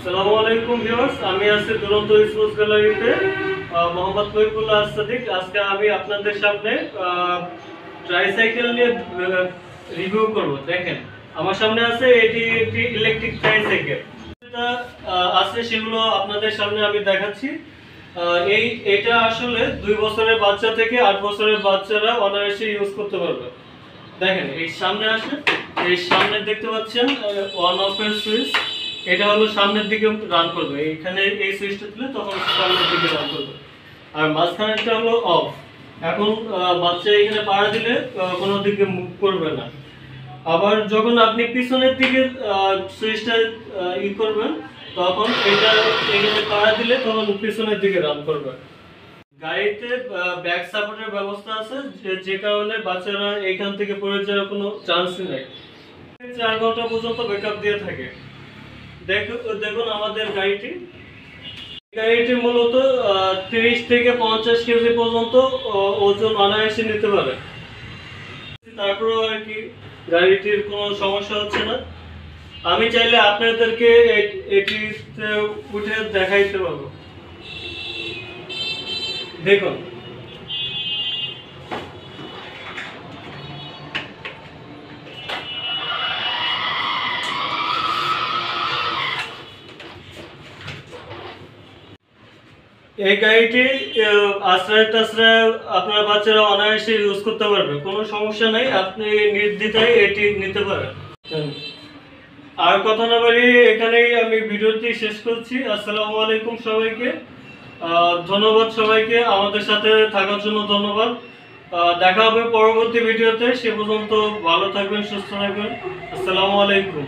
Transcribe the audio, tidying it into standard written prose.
আসসালামু আলাইকুম ভিউয়ার্স, আমি আছি দুরন্ত স্পোর্টস গ্যালারিতে মোহাম্মদ মহিবুল্লাহ সাদিক। আজকে আমি আপনাদের সামনে ট্রাইসাইকেল নিয়ে রিভিউ করব। দেখেন, আমার সামনে আছে এটি একটি ইলেকট্রিক ট্রাইসাইকেল। যেটা আছে সেগুলো আপনাদের সামনে আমি দেখাচ্ছি। এটা আসলে 2 বছরের বাচ্চা থেকে 8 বছরের বাচ্চারা অনায়াসে ইউজ করতে পারবে। দেখেন, এই সামনে আসে, এই সামনে দেখতে পাচ্ছেন অন অফ এর সুইচ। এটা হলো সামনের দিকে রান করবে, এখানে এই সুইচটা দিলে তখন সামনের দিকে রান করবে। আর মাঝখানেরটা হলো অফ। এখন বাচ্চা এখানে পাড়া দিলে কোনো দিকে মুভ করবে না। আবার যখন আপনি পিছনের দিকে সুইচটা করবেন, তখন এটা এখানে পাড়া দিলে তখন পিছনের দিকে রান করবে। গাড়িতে ব্যাক সাপোর্টের ব্যবস্থা আছে, যে কারণে বাচ্চারা এখান থেকে পড়ে যাওয়ার কোনো চান্সই নেই। 4 ঘন্টা পর্যন্ত ব্যাকআপ দিয়ে থাকে। দেখুন আমাদের গাড়িটি মূলত 30 থেকে 50 কেজি পর্যন্ত ওজন অনায়াসে নিতে পারে। তারপরেও আর কি গাড়িটির কোনো সমস্যা হচ্ছে না। আমি চাইলে আপনাদেরকে এটিতে উঠে দেখাইতে পারবো। দেখুন, এই গাড়িটি আশ্রয় টাশ্রয় আপনার বাচ্চারা অনায়াসে ইউজ করতে পারবে, কোনো সমস্যা নেই। আপনি নির্দ্বিধায় এটি নিতে পারেন। আর কথা না বাড়িয়ে এখানেই আমি ভিডিওটি শেষ করছি। আসসালামু আলাইকুম সবাইকে, ধন্যবাদ সবাইকে আমাদের সাথে থাকার জন্য। ধন্যবাদ। দেখা হবে পরবর্তী ভিডিওতে। সে পর্যন্ত ভালো থাকবেন, সুস্থ থাকবেন। আসসালামু আলাইকুম।